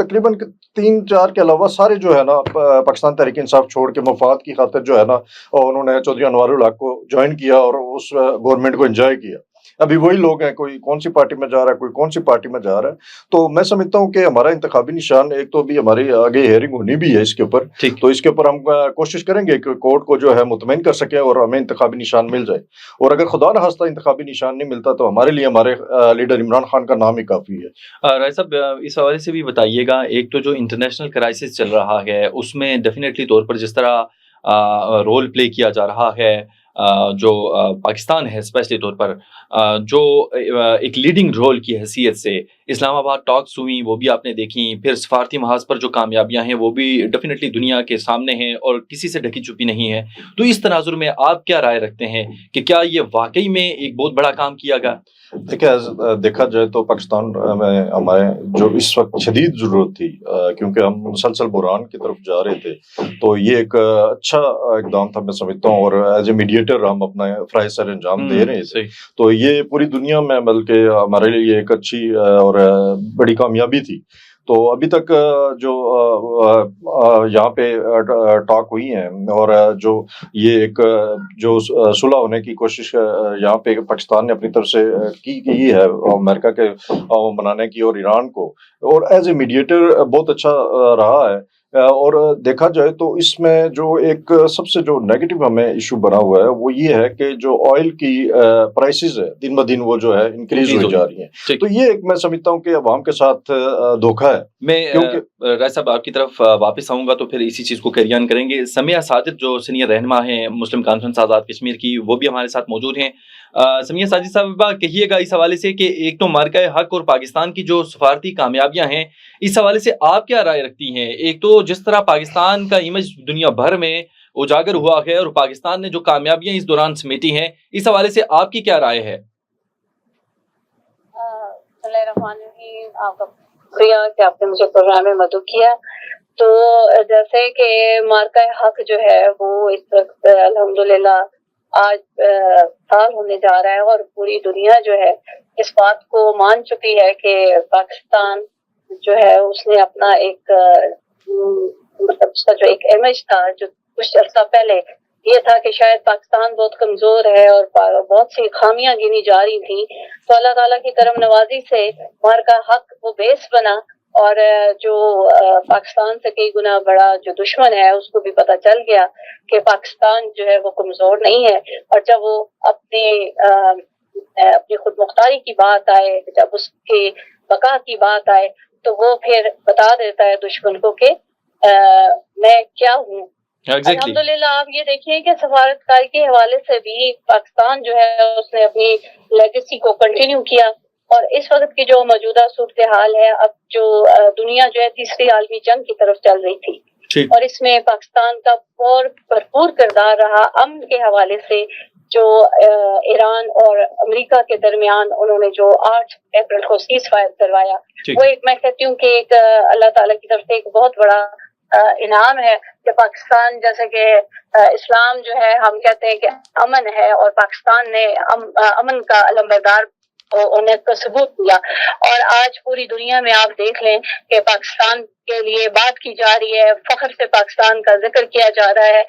تقریباً 3-4 کے علاوہ سارے جو ہے نا پاکستان تحریک انصاف چھوڑ کے مفاد کی خاطر جو ہے نا انہوں نے چودھری انوار الحق کو جوائن کیا اور اس گورنمنٹ کو انجوائے کیا. ابھی وہی لوگ ہیں, کوئی کون سی پارٹی میں جا رہا ہے, کوئی کون سی پارٹی میں جا رہا ہے. تو میں سمجھتا ہوں کہ ہمارا انتخابی نشان, ایک تو بھی ہماری آگے ہیئرنگ ہونی بھی ہے اس کے اوپر, تو اس کے اوپر ہم کوشش کریں گے کہ کورٹ کو جو ہے مطمئن کر سکیں اور ہمیں انتخابی نشان مل جائے. اور اگر خدا نخواستہ انتخابی نشان نہیں ملتا تو ہمارے لیے ہمارے لیڈر عمران خان کا نام ہی کافی ہے. رائے صاحب, اس حوالے سے بھی بتائیے گا, ایک تو جو انٹرنیشنل کرائسس چل رہا ہے اس میں ڈیفینیٹلی طور پر جس طرح رول پلے کیا جا رہا ہے جو پاکستان ہے اسپیشلی طور پر, جو ایک لیڈنگ رول کی حیثیت سے اسلام آباد ٹاکس ہوئیں وہ بھی آپ نے دیکھیں, پھر سفارتی محاذ پر جو کامیابیاں ہیں وہ بھی ڈیفینیٹلی دنیا کے سامنے ہیں اور کسی سے ڈھکی چھپی نہیں ہے. تو اس تناظر میں آپ کیا رائے رکھتے ہیں کہ کیا یہ واقعی میں ایک بہت بڑا کام کیا گیا؟ دیکھیں, دیکھا جائے تو پاکستان میں ہمارے جو اس وقت شدید ضرورت تھی, کیونکہ ہم مسلسل بحران کی طرف جا رہے تھے, تو یہ ایک اچھا اقدام تھا میں سمجھتا ہوں, اور ایز اے میڈیٹر ہم اپنا فرائض سر انجام دے رہے تھے. تو یہ پوری دنیا میں بلکہ ہمارے لیے ایک اچھی اور بڑی کامیابی تھی. تو ابھی تک جو یہاں پہ ٹاک ہوئی ہیں اور جو یہ ایک جو صلح ہونے کی کوشش یہاں پہ پاکستان نے اپنی طرف سے کی ہے امریکہ کے منانے کی اور ایران کو, اور ایز اے میڈیٹر بہت اچھا رہا ہے. اور دیکھا جائے تو اس میں جو ایک سب سے جو نیگیٹو ہمیں ایشو بنا ہوا ہے وہ یہ ہے کہ جو آئل کی پرائسز ہے دن بدن وہ جو ہے انکریز ہوئی جا رہی ہیں. تو یہ ایک میں سمجھتا ہوں کہ عوام کے ساتھ دھوکہ ہے. میں رائے صاحب آپ کی طرف واپس آؤں گا تو پھر اسی چیز کو کیری آن کریں گے. سمیہ ساجد جو سینئر رہنما ہیں مسلم کانفرنس آزاد کشمیر کی, وہ بھی ہمارے ساتھ موجود ہیں. سمیہ ساجد صاحبہ, کہیے گا اس حوالے سے کہ ایک تو مارکہ حق اور پاکستان کی جو سفارتی کامیابیاں ہیں اس حوالے سے آپ کیا رائے رکھتی ہیں؟ ایک تو جس طرح پاکستان کا امیج دنیا بھر میں اجاگر ہوا ہے اور پاکستان نے جو کامیابیاں اس دوران سمیٹی ہیں, اس حوالے سے آپ کی کیا رائے ہے؟ آپ کا شکریہ کہ آپ نے مجھے پروگرام میں مدعو کیا. تو جیسے کہ مارکہ حق جو ہے وہ اس وقت الحمدللہ آج سال ہونے جا رہا ہے, اور پوری دنیا جو ہے اس بات کو مان چکی ہے کہ پاکستان جو ہے اس نے اپنا ایک مطلب اس کا جو ایک امیج تھا جو کچھ عرصہ پہلے یہ تھا کہ شاید پاکستان بہت کمزور ہے اور بہت سی خامیاں گنی جا رہی تھیں, تو اللہ تعالیٰ کی کرم نوازی سے مارکہ حق وہ بیس بنا, اور جو پاکستان سے کئی گنا بڑا جو دشمن ہے اس کو بھی پتہ چل گیا کہ پاکستان جو ہے وہ کمزور نہیں ہے. اور جب وہ اپنی خود مختاری کی بات آئے, جب اس کی بقا کی بات آئے, تو وہ پھر بتا دیتا ہے دشمن کو کہ میں کیا ہوں. الحمدللہ آپ یہ دیکھیں کہ سفارتکاری کے حوالے سے بھی پاکستان جو ہے اس نے اپنی لیگیسی کو کنٹینیو کیا, اور اس وقت کی جو موجودہ صورتحال ہے, اب جو دنیا جو ہے تیسری عالمی جنگ کی طرف چل رہی تھی, اور اس میں پاکستان کا بھرپور کردار رہا امن کے حوالے سے. جو ایران اور امریکہ کے درمیان انہوں نے جو 8 اپریل کو سیز فائر کروایا, وہ ایک میں کہتی ہوں کہ ایک اللہ تعالیٰ کی طرف سے ایک بہت بڑا انعام ہے کہ پاکستان جیسے کہ اسلام جو ہے ہم کہتے ہیں کہ امن ہے, اور پاکستان نے امن کا علمبردار انہیں کا ثبوت دیا. اور آج پوری دنیا میں آپ دیکھ لیں کہ پاکستان کے لیے بات کی جا رہی ہے, فخر سے پاکستان کا ذکر کیا جا رہا ہے.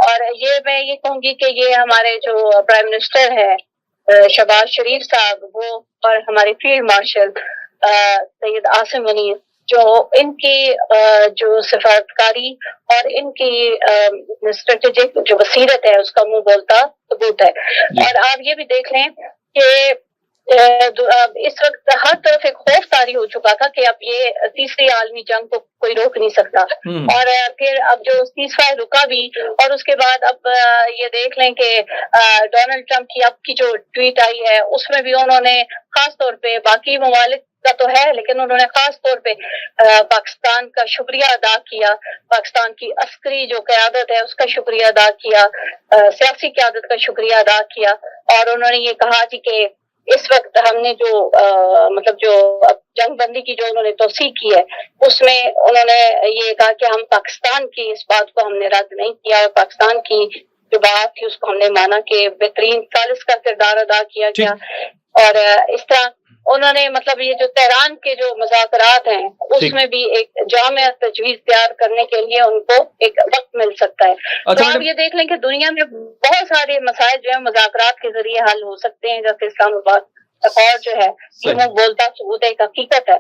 اور یہ میں یہ کہوں گی کہ یہ ہمارے جو پرائم منسٹر ہے شہباز شریف صاحب, وہ اور ہمارے فیلڈ مارشل سید عاصم غنی, جو ان کی جو سفارتکاری اور ان کی اسٹریٹجک جو بصیرت ہے اس کا منہ بولتا ثبوت ہے. اور آپ یہ بھی دیکھ لیں کہ اس وقت ہر طرف ایک خوف طاری ہو چکا تھا کہ اب یہ تیسری عالمی جنگ کو کوئی روک نہیں سکتا, اور پھر اب جو سیز فائر رکا بھی, اور اس کے بعد اب یہ دیکھ لیں کہ ڈونلڈ ٹرمپ کی اب کی جو ٹویٹ آئی ہے اس میں بھی انہوں نے خاص طور پہ باقی ممالک کا تو ہے لیکن انہوں نے خاص طور پہ پاکستان کا شکریہ ادا کیا, پاکستان کی عسکری جو قیادت ہے اس کا شکریہ ادا کیا, سیاسی قیادت کا شکریہ ادا کیا, اور انہوں نے یہ کہا جی کہ اس وقت ہم نے جو مطلب جو جنگ بندی کی جو انہوں نے توسیع کی ہے اس میں انہوں نے یہ کہا کہ ہم پاکستان کی اس بات کو ہم نے رد نہیں کیا, اور پاکستان کی جو بات تھی اس کو ہم نے مانا کہ بہترین ثالث کا کردار ادا کیا گیا. اور اس طرح انہوں نے مطلب یہ جو تہران کے جو مذاکرات ہیں اس میں بھی ایک جامع تجویز تیار کرنے کے لیے ان کو ایک وقت مل سکتا ہے. تو آپ یہ دیکھ لیں کہ دنیا میں بہت سارے مسائل جو ہیں مذاکرات کے ذریعے حل ہو سکتے ہیں, جیسے اسلام آباد اور جو ہے وہ بولتا ثبوت ایک حقیقت ہے.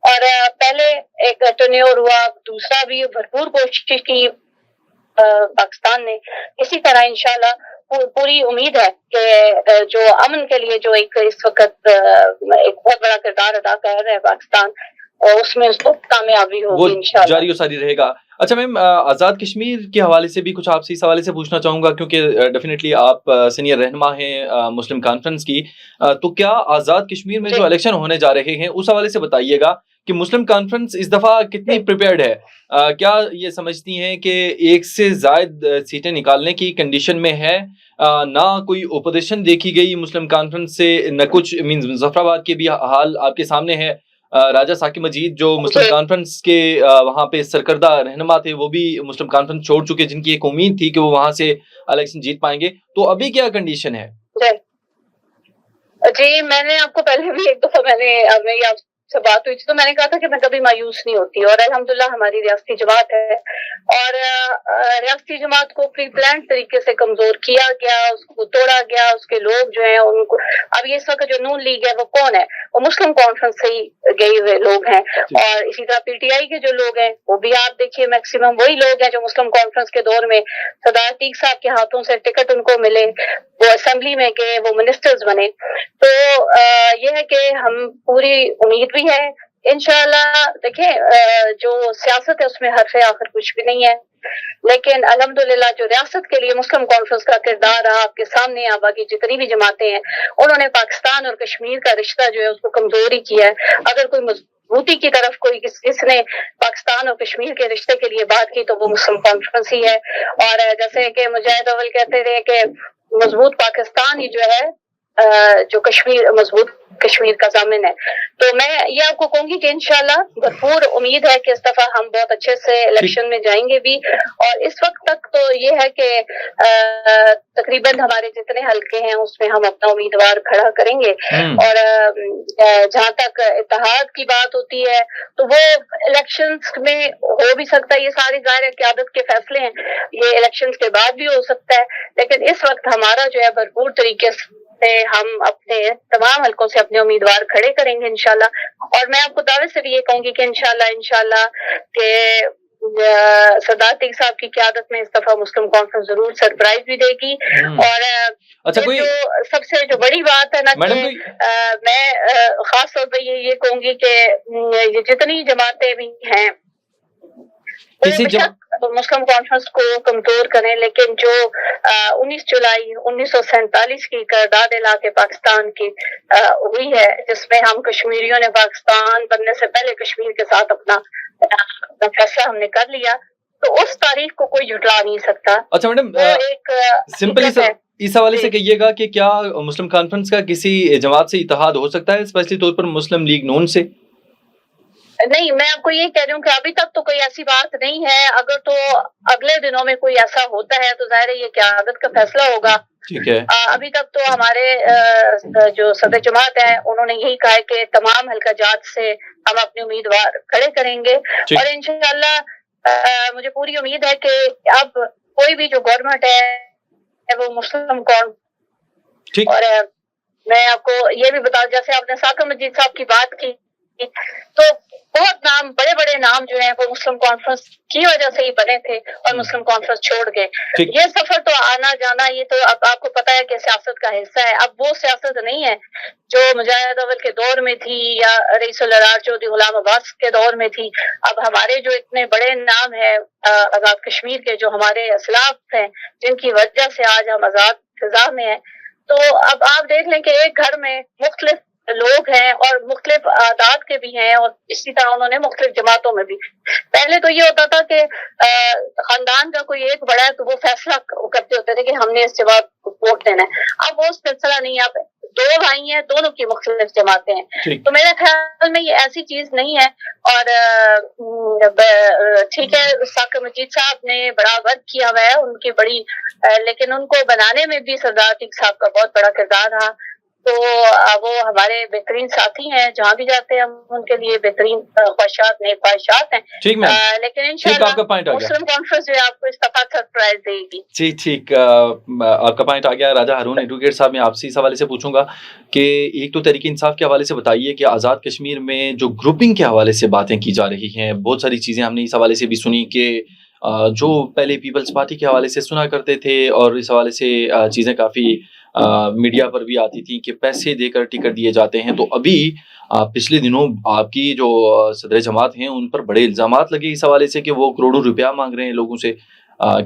اور پہلے ایک ٹرنیور ہوا, دوسرا بھی بھرپور کوشش کی پاکستان نے. اسی طرح انشاءاللہ پوری امید ہے کہ جو امن کے لیے جو ایک اس وقت ایک بہت بڑا کردار ادا کر رہا ہے پاکستان, اور اس میں اس کو کامیابی ہوگی انشاءاللہ, جاری و ساری رہے گا. اچھا میم, آزاد کشمیر کے حوالے سے بھی کچھ آپ سے اس حوالے سے پوچھنا چاہوں گا, کیونکہ ڈیفینیٹلی آپ سینئر رہنما ہیں مسلم کانفرنس کی, تو کیا آزاد کشمیر میں جو الیکشن ہونے جا رہے ہیں اس حوالے سے بتائیے گا کہ مسلم کانفرنس اس دفعہ کتنی پریپیئرڈ ہے؟ کیا یہ سمجھتی ہیں کہ ایک سے زائد سیٹیں نکالنے کی کنڈیشن میں ہے؟ نہ کوئی اپوزیشن دیکھی گئی مسلم کانفرنس سے, نہ کچھ مینز مظفر آباد کے بھی حال آپ کے سامنے ہے. راجہ ثاقب مجید جو مسلم کانفرنس کے وہاں پہ سرکردہ رہنما تھے وہ بھی مسلم کانفرنس چھوڑ چکے, جن کی ایک امید تھی کہ وہ وہاں سے الیکشن جیت پائیں گے. تو ابھی کیا کنڈیشن ہے؟ جی میں نے آپ کو پہلے بھی ایک دفعہ میری آپ سے بات ہوئی تھی تو میں نے کہا تھا کہ میں کبھی مایوس نہیں ہوتی, اور الحمدللہ ہماری ریاستی جماعت ہے, اور ریاستی جماعت کو پری پلانڈ طریقے سے کمزور کیا گیا, اس کو توڑا گیا. اس کے لوگ جو ہیں ان کو اب یہ اس وقت جو نون لیگ ہے وہ کون ہے؟ وہ مسلم کانفرنس سے ہی گئے ہوئے لوگ ہیں, اور اسی طرح پی ٹی آئی کے جو لوگ ہیں وہ بھی آپ دیکھیے میکسیمم وہی لوگ ہیں جو مسلم کانفرنس کے دور میں سردار عتیق صاحب کے ہاتھوں سے ٹکٹ ان کو ملے, وہ اسمبلی میں گئے, وہ منسٹرز بنے. تو یہ ہے کہ ہم پوری امید بھی ہے انشاءاللہ. دیکھیں جو سیاست ہے اس میں حرف آخر کچھ بھی نہیں ہے, لیکن الحمدللہ جو ریاست کے لیے مسلم کانفرنس کا کردار رہا آپ کے سامنے, باقی جتنی بھی جماعتیں ہیں انہوں نے پاکستان اور کشمیر کا رشتہ جو ہے اس کو کمزوری کیا ہے. اگر کوئی مضبوطی کی طرف کوئی جس نے پاکستان اور کشمیر کے رشتے کے لیے بات کی تو وہ مسلم کانفرنس ہی ہے. اور جیسے کہ مجاہد اول کہتے تھے کہ مضبوط پاکستان ہی جو ہے جو مضبوط کشمیر کا ضامن ہے. تو میں یہ آپ کو کہوں گی کہ انشاءاللہ بھرپور امید ہے کہ اس دفعہ ہم بہت اچھے سے الیکشن میں جائیں گے بھی. اور اس وقت تک تو یہ ہے کہ تقریباً ہمارے جتنے حلقے ہیں اس میں ہم اپنا امیدوار کھڑا کریں گے. اور جہاں تک اتحاد کی بات ہوتی ہے تو وہ الیکشنز میں ہو بھی سکتا ہے, یہ ساری ظاہر قیادت کے فیصلے ہیں, یہ الیکشنز کے بعد بھی ہو سکتا ہے. لیکن اس وقت ہمارا جو ہے بھرپور طریقے سے ہم اپنے تمام حلقوں سے اپنے امیدوار کھڑے کریں گے انشاءاللہ. اور میں آپ کو دعوے سے بھی یہ کہوں گی کہ انشاءاللہ کہ سردار عتیق صاحب کی قیادت میں اس دفعہ مسلم کانفرنس ضرور سرپرائز بھی دے گی. اور جو سب سے جو بڑی بات ہے نا کہ میں خاص طور پہ یہ کہوں گی کہ یہ جتنی جماعتیں بھی ہیں مسلم کانفرنس کو کمزور کریں, لیکن جو 19 جولائی 1947 کی قرارداد لا کے پاکستان کی ہوئی ہے, جس میں ہم کشمیریوں نے پاکستان بننے سے پہلے کشمیر کے ساتھ اپنا فیصلہ ہم نے کر لیا, تو اس تاریخ کو کوئی جھٹلا نہیں سکتا. اچھا میڈم, سمپلی اس حوالے سے کہیے گا کہ کیا مسلم کانفرنس کا کسی جماعت سے اتحاد ہو سکتا ہے, اسپیشلی طور پر مسلم لیگ نون سے؟ نہیں, میں آپ کو یہ کہہ رہی ہوں کہ ابھی تک تو کوئی ایسی بات نہیں ہے. اگر تو اگلے دنوں میں کوئی ایسا ہوتا ہے تو ظاہر ہے یہ قیادت کا فیصلہ ہوگا. ٹھیک ہے. ابھی تک تو ہمارے جو صدر جماعت ہے انہوں نے یہی کہا ہے کہ تمام حلقہ جات سے ہم اپنے امیدوار کھڑے کریں گے. اور انشاءاللہ مجھے پوری امید ہے کہ اب کوئی بھی جو گورنمنٹ ہے وہ مسلم کون. اور میں آپ کو یہ بھی بتا, جیسے آپ نے ثاقب مجید صاحب کی بات کی تو بہت نام, بڑے بڑے نام جو ہیں وہ مسلم کانفرنس کی وجہ سے ہی بنے تھے اور مسلم کانفرنس چھوڑ گئے. یہ سفر تو آنا جانا یہ تو اب آپ کو پتا ہے کہ سیاست کا حصہ ہے. اب وہ سیاست نہیں ہے جو مجاہد اول کے دور میں تھی یا رئیس الارار چودھری غلام عباس کے دور میں تھی. اب ہمارے جو اتنے بڑے نام ہیں آزاد کشمیر کے, جو ہمارے اسلاف ہیں جن کی وجہ سے آج ہم آزاد فضا میں ہیں, تو اب آپ دیکھ لیں کہ ایک گھر میں مختلف لوگ ہیں اور مختلف اعداد کے بھی ہیں, اور اسی طرح انہوں نے مختلف جماعتوں میں بھی. پہلے تو یہ ہوتا تھا کہ خاندان کا کوئی ایک بڑا ہے تو وہ فیصلہ کرتے ہوتے تھے کہ ہم نے اس جماعت کو ووٹ دینا ہے. اب وہ سلسلہ نہیں ہے, اب دو بھائی ہیں, دونوں کی مختلف جماعتیں ہیں. تو میرے خیال میں یہ ایسی چیز نہیں ہے. اور ٹھیک ہے, ثاقب مجید صاحب نے بڑا ورک کیا ہوا ہے, ان کی بڑی, لیکن ان کو بنانے میں بھی سردار عتیق صاحب کا بہت بڑا کردار رہا. تو وہ ہمارے بہترین ساتھی ہیں، جہاں بھی جاتے ہیں ہم ان کے لیے بہترین خواہشات نیک خواہشات ہیں. ٹھیک میم، لیکن ٹھیک، انشاءاللہ آپ کا پوائنٹ آ گیا. مسلم کانفرنس جو ہے آپ کو اس دفعہ سرپرائز دے گی. جی ٹھیک، آپ کا پوائنٹ آ گیا. راجہ ہارون ایڈوکیٹ صاحب، میں آپ سے اس حوالے سے پوچھوں گا کہ ایک تو تحریک انصاف کے حوالے سے بتائیے کہ آزاد کشمیر میں جو گروپنگ کے حوالے سے باتیں کی جا رہی ہیں، بہت ساری چیزیں ہم نے اس حوالے سے بھی سنی کہ جو پہلے پیپلز پارٹی کے حوالے سے سنا کرتے تھے اور اس حوالے سے چیزیں کافی میڈیا پر بھی آتی تھیں کہ پیسے دے کر ٹکٹ دیے جاتے ہیں، تو ابھی پچھلے دنوں آپ کی جو صدر جماعت ہیں ان پر بڑے الزامات لگے اس حوالے سے کہ وہ کروڑوں روپیہ مانگ رہے ہیں لوگوں سے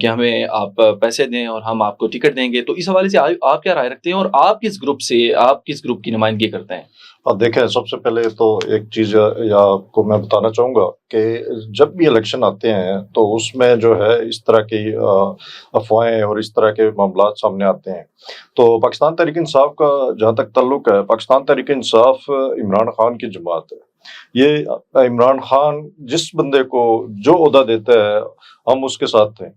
کہ ہمیں آپ پیسے دیں اور ہم آپ کو ٹکٹ دیں گے. تو اس حوالے سے آپ کیا رائے رکھتے ہیں اور آپ کس گروپ کی نمائندگی کرتے ہیں؟ دیکھیں، سب سے پہلے تو ایک چیز آپ کو میں بتانا چاہوں گا کہ جب بھی الیکشن آتے ہیں تو اس میں جو ہے اس طرح کی افواہیں اور اس طرح کے معاملات سامنے آتے ہیں. تو پاکستان تحریک انصاف کا جہاں تک تعلق ہے، پاکستان تحریک انصاف عمران خان کی جماعت ہے. یہ عمران خان جس بندے کو جو عہدہ دیتا ہے ہم اس کے ساتھ ہیں،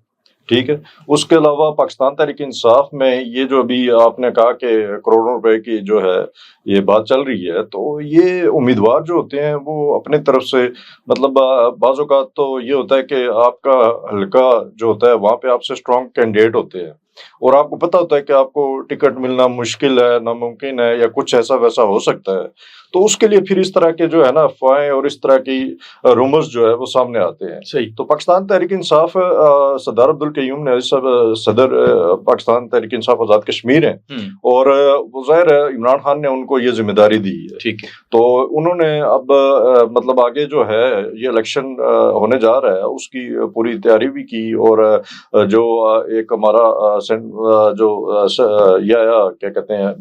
ٹھیک ہے. اس کے علاوہ پاکستان تحریک انصاف میں یہ جو ابھی آپ نے کہا کہ کروڑوں روپے کی جو ہے یہ بات چل رہی ہے، تو یہ امیدوار جو ہوتے ہیں وہ اپنے طرف سے مطلب بعض اوقات تو یہ ہوتا ہے کہ آپ کا حلقہ جو ہوتا ہے وہاں پہ آپ سے اسٹرانگ کینڈیڈیٹ ہوتے ہیں اور آپ کو پتہ ہوتا ہے کہ آپ کو ٹکٹ ملنا مشکل ہے، ناممکن ہے، یا کچھ ایسا ویسا ہو سکتا ہے. تو اس کے لیے پھر اس طرح کے جو ہے نا افواہیں اور اس طرح کی رومرز جو ہے وہ سامنے آتے ہیں. صحیح. تو پاکستان تحریک انصاف سردار عبدالقیوم نے صدر پاکستان تحریک انصاف آزاد کشمیر ہیں اور ظاہر ہے عمران خان نے ان کو یہ ذمہ داری دی ہے. ٹھیک ہے. تو انہوں نے اب مطلب آگے جو ہے یہ الیکشن ہونے جا رہا ہے اس کی پوری تیاری بھی کی اور جو ایک ہمارا جو یہ کیا کہتے ہیں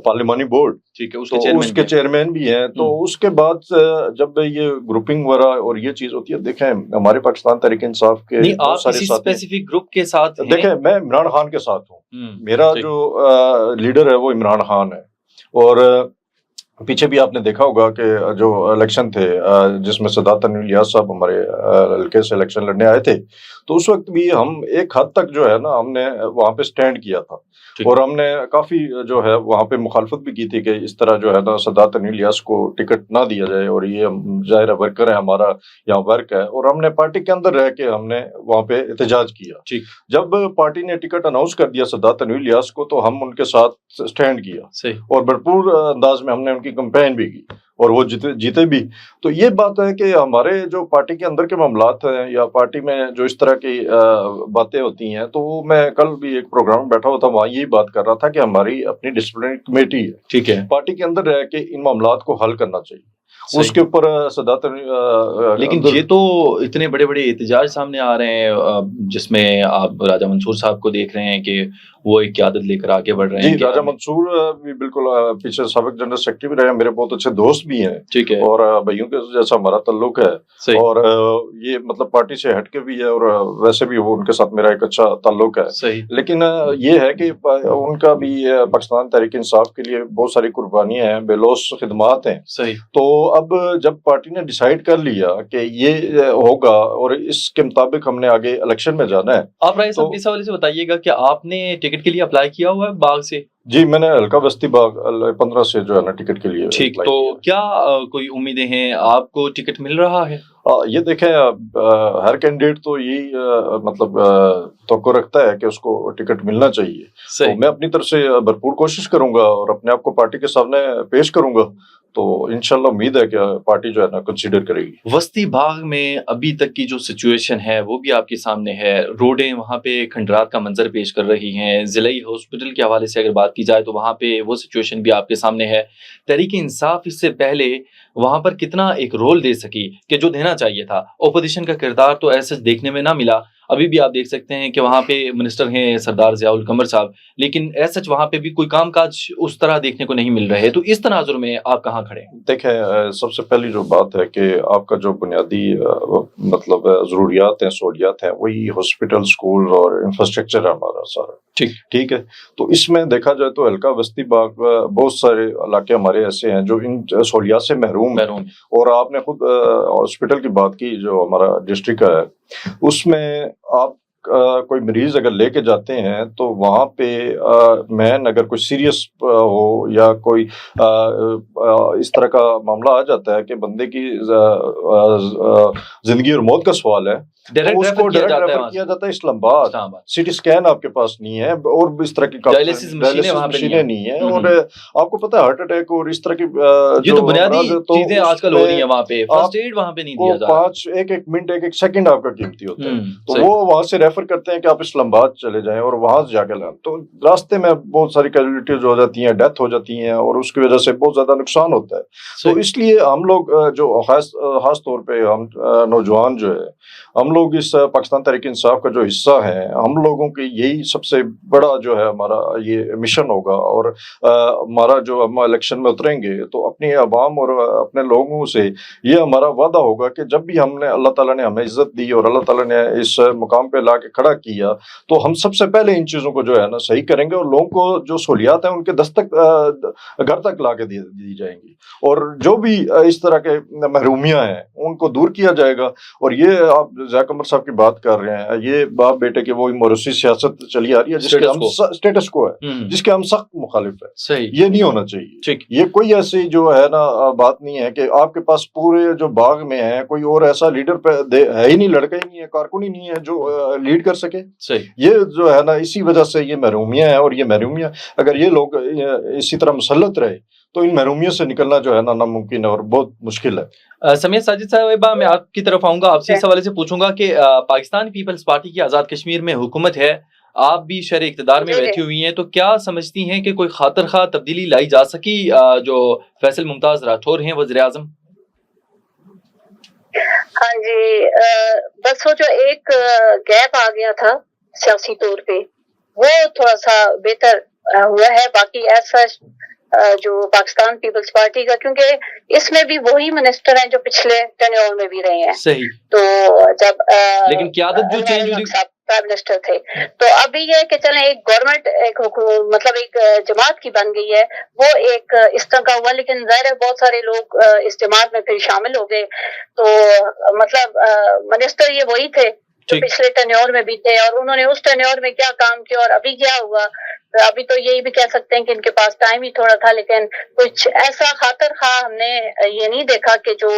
پارلیمانی بورڈ، ٹھیک ہے، اس کے چیئرمین بھی ہیں. تو اس کے بعد جب یہ گروپنگ وغیرہ اور یہ چیز ہوتی ہے، دیکھیں ہمارے پاکستان تحریک انصاف کے بہت سارے ساتھی، اسپیسیفک گروپ کے ساتھ دیکھیں میں عمران خان کے ساتھ ہوں. میرا جو لیڈر ہے وہ عمران خان ہے. اور پیچھے بھی آپ نے دیکھا ہوگا کہ جو الیکشن تھے جس میں سعادت تنویر الیاس صاحب ہمارے حلقے سے الیکشن لڑنے آئے تھے، تو اس وقت بھی ہم ایک حد تک جو ہے نا ہم نے وہاں پہ سٹینڈ کیا تھا اور ہم نے کافی جو ہے وہاں پہ مخالفت بھی کی تھی کہ اس طرح جو ہے نا سعادت تنویر الیاس کو ٹکٹ نہ دیا جائے. اور یہ ظاہر ورکر ہے ہمارا یہاں ورک ہے اور ہم نے پارٹی کے اندر رہ کے ہم نے وہاں پہ احتجاج کیا. جب پارٹی نے ٹکٹ اناؤنس کر دیا سعادت تنویر الیاس کو تو ہم ان کے ساتھ سٹینڈ کیا اور بھرپور انداز میں ہم نے ان کی کمپین بھی کی اور وہ جیتے بھی. تو یہ بات ہے کہ ہمارے جو پارٹی کے اندر کے معاملات ہیں یا پارٹی میں جو اس طرح کی باتیں ہوتی ہیں، تو میں کل بھی ایک پروگرام میں بیٹھا ہوا تھا، وہاں یہی بات کر رہا تھا کہ ہماری اپنی ڈسپلنری کمیٹی ہے، ٹھیک ہے، پارٹی کے اندر رہ کے ان معاملات کو حل کرنا چاہیے. اس کے اوپر صدات لیکن یہ تو اتنے بڑے بڑے احتجاج سامنے آ رہے ہیں جس میں آپ راجہ منصور صاحب کو دیکھ رہے ہیں کہ وہ ایک قیادت لے کر آگے بڑھ رہے ہیں. جی، راجہ منصور بھی بالکل پیچھے سابق جنرل سیکرٹری بھی رہے ہیں، میرے بہت اچھے دوست بھی ہیں، ٹھیک ہے، اور بھائیوں کے جیسا ہمارا تعلق ہے. اور یہ مطلب پارٹی سے ہٹ کے بھی ہے اور ویسے بھی وہ ان کے ساتھ میرا ایک اچھا تعلق ہے. لیکن یہ ہے کہ ان کا بھی پاکستان تحریک انصاف کے لیے بہت ساری قربانیاں ہیں، بے لوث خدمات ہیں. تو اب جب پارٹی نے ڈیسائیڈ کر لیا کہ یہ ہوگا اور اس کے مطابق ہم نے آگے الیکشن میں جانا ہے. آپ رائے صاحب اس حوالے سے بتائیے گا کہ آپ نے ٹکٹ کے لیے اپلائی کیا ہوا ہے باغ سے؟ جی، میں نے حلقہ بستی باغ 15 سے جو ہے نا ٹکٹ کے لیے. ٹھیک، تو کیا کوئی امیدیں ہیں آپ کو ٹکٹ مل رہا ہے؟ یہ دیکھیں ہر کینڈیڈیٹ تو یہی مطلب توقع رکھتا ہے کہ اس کو ٹکٹ ملنا چاہیے. تو میں اپنی طرف سے بھرپور کوشش کروں گا اور اپنے آپ کو پارٹی کے سامنے پیش کروں گا. تو انشاءاللہ امید ہے کہ پارٹی جو ہے نا کنسیڈر کرے گی. وسطی باغ میں ابھی تک کی جو سچویشن ہے وہ بھی آپ کے سامنے ہے. روڈیں وہاں پہ کھنڈرات کا منظر پیش کر رہی ہیں. ضلعی ہاسپٹل کے حوالے سے اگر بات کی جائے تو وہاں پہ وہ سچویشن بھی آپ کے سامنے ہے. تحریک انصاف اس سے پہلے وہاں پر کتنا ایک رول دے سکی کہ جو دینا چاہیے تھا. اپوزیشن کا کردار تو ایسا دیکھنے میں نہ ملا. ابھی بھی آپ دیکھ سکتے ہیں کہ وہاں پہ منسٹر ہیں سردار ضیاء القمر صاحب، لیکن ایسا وہاں پہ بھی کوئی کام کاج اس طرح دیکھنے کو نہیں مل رہے. تو اس تناظر میں آپ کہاں کھڑے ہیں؟ دیکھیں، سب سے پہلی جو بات ہے کہ آپ کا جو بنیادی مطلب ضروریات ہیں، سہولیات ہیں، وہی ہاسپٹل، اسکول اور انفراسٹرکچر ہے ہمارا سارا. ٹھیک ہے. تو اس میں دیکھا جائے تو حلقہ وسطی باغ بہت سارے علاقے ہمارے ایسے ہیں جو ان سہولیات سے محروم ہیں. اور آپ نے خود ہاسپٹل کی بات کی، جو ہمارا ڈسٹرکٹ ہے اس میں آپ کوئی مریض اگر لے کے جاتے ہیں تو وہاں پہ مین اگر کوئی سیریس ہو یا کوئی اس طرح کا معاملہ آ جاتا ہے کہ بندے کی زندگی اور موت کا سوال ہے، اس کو ڈائریکٹ ریفر کیا جاتا ہے اسلام آباد. سی ٹی اسکین آپ کے پاس نہیں ہے اور اس طرح کی ڈائلیسس مشینیں نہیں ہیں، اور آپ کو پتا ہے ہارٹ اٹیک اور اس طرح کی جو بنیادی چیزیں آج کل ہو رہی ہیں وہاں پہ، فرسٹ ایڈ وہاں پہ نہیں دیا جا رہا، ایک منٹ ایک سیکنڈ آپ کا قیمتی ہوتا ہے، تو وہ وہاں سے ریفر کرتے ہیں کہ آپ اسلام آباد چلے جائیں اور وہاں سے جا کے لائیں. تو راستے میں بہت ساری کیجولیٹیز ہو جاتی ہیں، ڈیتھ ہو جاتی ہیں، اور اس کی وجہ سے بہت زیادہ نقصان ہوتا ہے. تو اس لیے ہم لوگ جو خاص طور پہ ہم نوجوان جو ہے، ہم لوگ اس پاکستان تحریک انصاف کا جو حصہ ہے، ہم لوگوں کی یہی سب سے بڑا جو ہے ہمارا یہ مشن ہوگا. اور ہمارا جو ہم الیکشن میں اتریں گے تو اپنی عوام اور اپنے لوگوں سے یہ ہمارا وعدہ ہوگا کہ جب بھی ہم نے اللہ تعالیٰ نے ہمیں عزت دی اور اللہ تعالیٰ نے اس مقام پہ لا کے کھڑا کیا، تو ہم سب سے پہلے ان چیزوں کو جو ہے نا صحیح کریں گے، اور لوگوں کو جو سہولیات ہیں ان کے دستک گھر تک لا کے دی جائیں گی، اور جو بھی اس طرح کے محرومیاں ہیں ان کو دور کیا جائے گا. اور یہ آپ ذیاق قمر صاحب کی بات کر رہے ہیں، یہ باپ بیٹے کی وہی موروثی سیاست چلی آ رہی ہے جس کے ہم اسٹیٹس کو ہے، جس کے ہم سخت مخالف ہے. صحیح، یہ نہیں ہونا چاہیے. یہ کوئی ایسی جو ہے نا بات نہیں ہے کہ آپ کے پاس پورے جو باغ میں ہے کوئی اور ایسا لیڈر ہے ہی نہیں، لڑکا ہی نہیں ہے، کارکن ہی نہیں ہے جو لیڈ کر سکے. یہ جو ہے نا اسی وجہ سے یہ محرومیاں ہیں، اور یہ محرومیاں اگر یہ لوگ اسی طرح مسلط رہے تو ان محرومیوں سے نکلنا جو ہے نا ناممکن ہے اور بہت مشکل ہے. سمیع ساجد صاحبہ، میں آپ کی طرف آؤں گا، آپ سے اس حوالے سے پوچھوں گا کہ پاکستان پیپلز پارٹی کی آزاد کشمیر میں حکومت ہے، آپ بھی شہر اقتدار میں بیٹھی ہوئی ہیں، تو کیا سمجھتی ہیں کہ کوئی خاطر خواہ تبدیلی لائی جا سکی جو فیصل ممتاز راٹھور ہیں وزیر اعظم؟ ہاں جی، بس وہ جو ایک گیپ آ گیا تھا سیاسی طور پہ وہ تھوڑا سا بہتر ہوا ہے. باقی ایسا جو پاکستان پیپلز پارٹی کا، کیونکہ اس میں بھی وہی منسٹر ہیں جو پچھلے ٹینیور میں بھی رہے ہیں. صحیح. تو جب لیکن قیادت جو چینج ہوئی، پرائم منسٹر تھے، تو ابھی یہ کہ چلیں ایک گورنمنٹ ایک مطلب ایک جماعت کی بن گئی ہے، وہ ایک اس طرح کا ہوا. لیکن ظاہر ہے بہت سارے لوگ اس جماعت میں پھر شامل ہو گئے، تو مطلب منسٹر یہ وہی تھے جو پچھلے ٹینیور میں بھی تھے، اور انہوں نے اس ٹینیور میں کیا کام کیا اور ابھی کیا ہوا. ابھی تو یہی بھی کہہ سکتے ہیں کہ ان کے پاس ٹائم ہی تھوڑا تھا، لیکن کچھ ایسا خاطر خواہ ہم نے یہ نہیں دیکھا کہ جو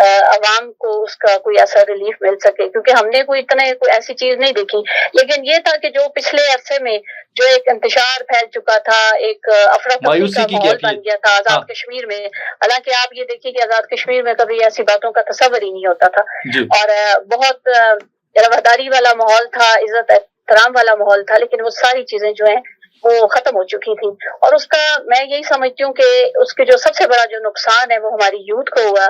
عوام کو اس کا کوئی ایسا ریلیف مل سکے، کیونکہ ہم نے کوئی ایسی چیز نہیں دیکھی. لیکن یہ تھا کہ جو پچھلے عرصے میں جو ایک انتشار پھیل چکا تھا، ایک افراتفری کا ماحول بن گیا تھا آزاد کشمیر میں. حالانکہ آپ یہ دیکھیے کہ آزاد کشمیر میں کبھی ایسی باتوں کا تصور ہی نہیں ہوتا تھا، اور بہت رواداری والا ماحول تھا، عزت احترام والا ماحول تھا. لیکن وہ ساری چیزیں جو ہیں وہ ختم ہو چکی تھی، اور اس کا میں یہی سمجھتی ہوں کہ اس کے جو سب سے بڑا جو نقصان ہے وہ ہماری یوتھ کو ہوا.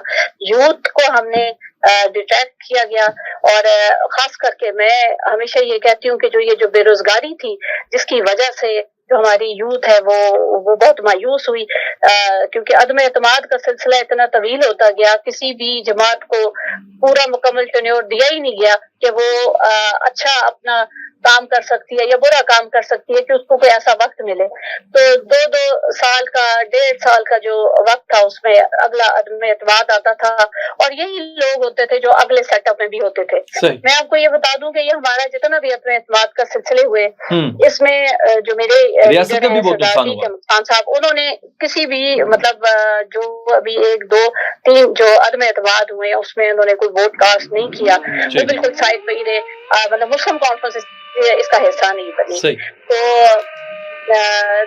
یوتھ کو ہم نے ڈیٹریکٹ کیا گیا، اور خاص کر کے میں ہمیشہ یہ کہتی ہوں کہ جو بے روزگاری تھی جس کی وجہ سے جو ہماری یوتھ ہے وہ بہت مایوس ہوئی، کیونکہ عدم اعتماد کا سلسلہ اتنا طویل ہوتا گیا، کسی بھی جماعت کو پورا مکمل ٹینیور دیا ہی نہیں گیا کہ وہ اچھا اپنا کام کر سکتی ہے یا برا کام کر سکتی ہے کہ اس کو کوئی ایسا وقت ملے. تو 2 سال کا 1.5 سال کا جو وقت تھا اس میں اگلا عدم اعتماد آتا تھا، اور یہی لوگ ہوتے تھے جو اگلے سیٹ اپ میں بھی ہوتے تھے. میں آپ کو یہ بتا دوں کہ یہ ہمارا جتنا بھی عدم اعتماد کا سلسلے ہوئے، اس میں جو میرے لیڈر ہیں سردار خان صاحب، انہوں نے کسی بھی مطلب جو ابھی 1 2 3 جو عدم اعتماد ہوئے اس میں انہوں نے کوئی ووٹ کاسٹ نہیں کیا، وہ بالکل سائڈ پہ ہی رہے. مطلب مسلم کانفرنس اس کا حصہ نہیں بنی. تو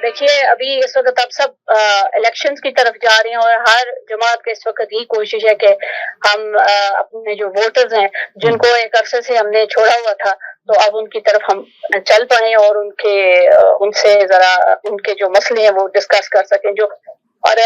دیکھیے ابھی اس وقت اب سب الیکشنز کی طرف جا رہے ہیں، اور ہر جماعت کے اس وقت یہی کوشش ہے کہ ہم اپنے جو ووٹرز ہیں جن کو ایک عرصے سے ہم نے چھوڑا ہوا تھا، تو اب ان کی طرف ہم چل پڑیں اور ان سے ذرا ان کے جو مسئلے ہیں وہ ڈسکس کر سکیں. اور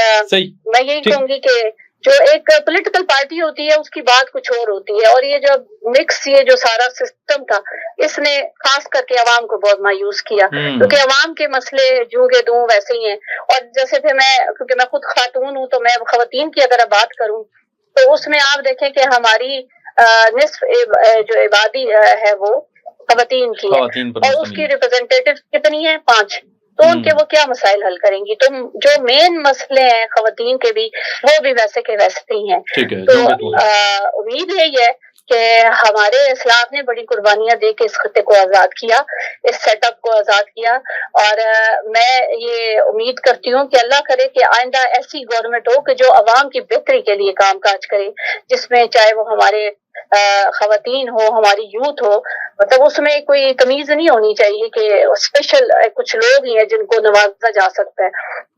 میں یہی کہوں گی کہ جو ایک پولیٹیکل پارٹی ہوتی ہے اس کی بات کچھ اور ہوتی ہے، اور یہ جو مکس یہ جو سارا سسٹم تھا اس نے خاص کر کے عوام کو بہت مایوس کیا، کیونکہ عوام کے مسئلے جوں کے دوں ویسے ہی ہیں. اور جیسے پھر کیونکہ میں خود خاتون ہوں تو میں خواتین کی اگر بات کروں تو اس میں آپ دیکھیں کہ ہماری نصف جو آبادی ہے وہ خواتین کی ہے، اور اس کی ریپرزینٹیٹیو کتنی ہیں؟ 5. تو ان کے وہ کیا مسائل حل کریں گی؟ تو جو مین مسئلے ہیں خواتین کے بھی وہ بھی ویسے کے ویسے ہی ہیں. تو امید یہی ہے کہ ہمارے اسلاف نے بڑی قربانیاں دے کے اس خطے کو آزاد کیا، اس سیٹ اپ کو آزاد کیا، اور میں یہ امید کرتی ہوں کہ اللہ کرے کہ آئندہ ایسی گورنمنٹ ہو کہ جو عوام کی بہتری کے لیے کام کاج کرے، جس میں چاہے وہ ہمارے خواتین ہو، ہماری یوتھ ہو، مطلب اس میں کوئی تمیز نہیں ہونی چاہیے کہ اسپیشل کچھ لوگ ہی ہیں جن کو نوازا جا سکتا ہے۔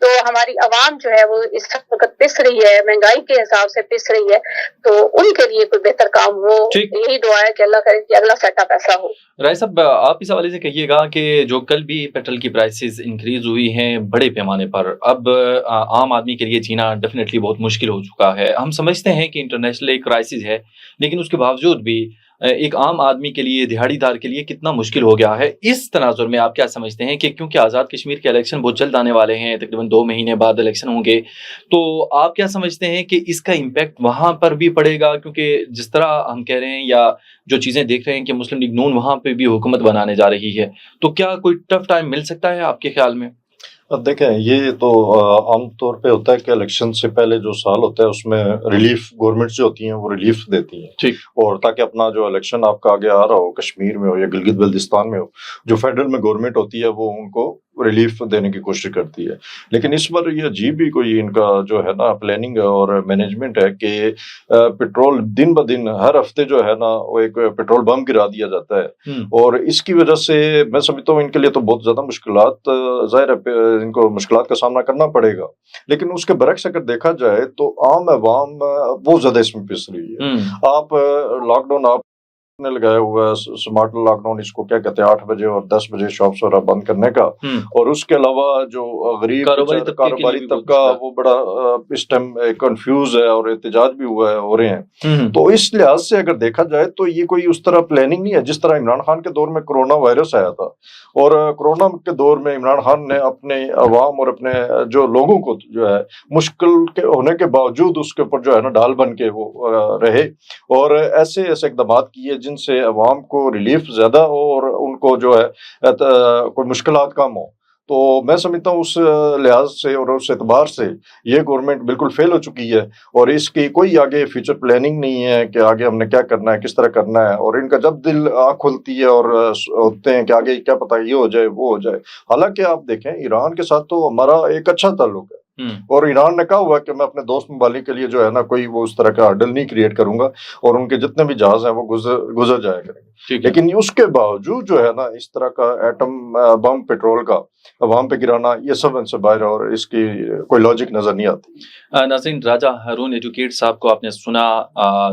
تو ہماری عوام جو ہے وہ اس وقت پس رہی ہے، مہنگائی کے حساب سے پس رہی ہے، تو ان کے لیے کوئی بہتر کام ہو، یہی دعا ہے کہ اللہ کرے کہ اگلا سیٹ اپ ایسا ہو۔ رائے صاحب، آپ اس حوالے سے کہیے گا کہ جو کل بھی پیٹرول کی پرائسز انکریز ہوئی ہیں بڑے پیمانے پر، اب عام آدمی کے لیے جینا ڈیفینیٹلی بہت مشکل ہو چکا ہے۔ ہم سمجھتے ہیں کہ انٹرنیشنل ایک کرائسس ہے، لیکن اس کے باوجود بھی ایک عام آدمی کے لیے، دیہڑی دار کے لیے کتنا مشکل ہو گیا ہے۔ اس تناظر میں آپ کیا سمجھتے ہیں کہ کیونکہ آزاد کشمیر کے الیکشن بہت جلد آنے والے ہیں، تقریباً 2 مہینے بعد الیکشن ہوں گے، تو آپ کیا سمجھتے ہیں کہ اس کا امپیکٹ وہاں پر بھی پڑے گا؟ کیونکہ جس طرح ہم کہہ رہے ہیں یا جو چیزیں دیکھ رہے ہیں کہ مسلم لیگ نون وہاں پہ بھی حکومت بنانے جا رہی ہے، تو کیا کوئی ٹف ٹائم مل سکتا ہے آپ کے خیال میں؟ اب دیکھیں، یہ تو عام طور پہ ہوتا ہے کہ الیکشن سے پہلے جو سال ہوتا ہے اس میں ریلیف گورنمنٹ جو ہوتی ہیں وہ ریلیف دیتی ہیں، ٹھیک، اور تاکہ اپنا جو الیکشن آپ کا آگے آ رہا ہو، کشمیر میں ہو یا گلگت بلتستان میں ہو، جو فیڈرل میں گورنمنٹ ہوتی ہے وہ ان کو ریلیف دینے کی کوشش کرتی ہے۔ لیکن اس بار یہ عجیب ہی کوئی ان کا جو ہے نا پلاننگ اور مینجمنٹ ہے کہ پیٹرول دن بدن ہر ہفتے جو ہے نا وہ ایک پیٹرول بم گرا دیا جاتا ہے، اور اس کی وجہ سے میں سمجھتا ہوں ان کے لیے تو بہت زیادہ مشکلات، ظاہر ہے ان کو مشکلات کا سامنا کرنا پڑے گا، لیکن اس کے برعکس اگر دیکھا جائے تو عام عوام بہت زیادہ اس میں پس رہی ہے۔ آپ لاک ڈاؤن آپ نے لگایا ہوا ہے، سمارٹ لاک ڈاؤن اس کو کیا کہتے ہیں، 8 بجے اور 10 بجے شاپس وغیرہ بند کرنے کا، اور اس کے علاوہ جو غریب کاروباری طبقہ وہ بڑا اس ٹائم کنفیوز ہے اور احتجاج بھی ہو رہے ہیں۔ تو اس لحاظ سے اگر دیکھا جائے تو یہ کوئی اس طرح پلاننگ نہیں ہے جس طرح عمران خان کے دور میں کرونا وائرس آیا تھا، اور کرونا کے دور میں عمران خان نے اپنے عوام اور اپنے جو لوگوں کو جو ہے مشکل کے ہونے کے باوجود اس کے اوپر جو ہے نا ڈال بن کے وہ رہے، اور ایسے اقدامات کیے جن سے عوام کو ریلیف زیادہ ہو اور ان کو جو ہے کوئی مشکلات کم ہو۔ تو میں سمجھتا ہوں اس لحاظ سے اور اس اعتبار سے یہ گورنمنٹ بالکل فیل ہو چکی ہے، اور اس کی کوئی آگے فیوچر پلاننگ نہیں ہے کہ آگے ہم نے کیا کرنا ہے، کس طرح کرنا ہے، اور ان کا جب دل آنکھ کھلتی ہے اور ہوتے ہیں کہ آگے کیا پتہ یہ ہو جائے وہ ہو جائے۔ حالانکہ آپ دیکھیں ایران کے ساتھ تو ہمارا ایک اچھا تعلق ہے، اور ایران نے کہا ہوا کہ میں اپنے دوست ممالک کے لیے جو ہے نا کوئی وہ اس طرح کا ہرڈل نہیں کریٹ کروں گا، اور ان کے جتنے بھی جہاز ہیں وہ گزر جایا کریں گے، لیکن اس کے باوجود جو ہے نا اس طرح کا ایٹم بم پیٹرول کا عوام پہ گرانا، یہ سب ان سے باہر ہے، اور اس کی کوئی لاجک نظر نہیں آتی۔ ناظرین، راجہ ہارون ایجوکیٹ صاحب کو آپ نے سنا،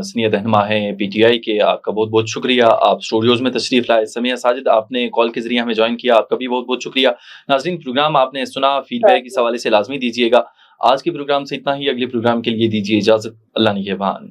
سینئر رہنما ہیں PTI کے، آپ کا بہت بہت شکریہ، آپ اسٹوڈیوز میں تشریف لائے۔ سمیہ ساجد، آپ نے کال کے ذریعے ہمیں جوائن کیا، آپ کا بھی بہت بہت شکریہ۔ ناظرین، پروگرام آپ نے سنا، فیڈ بیک اس حوالے سے لازمی دیجیے گا۔ آج کے پروگرام سے اتنا ہی، اگلے پروگرام کے لیے دیجیے اجازت، اللہ نگہبان۔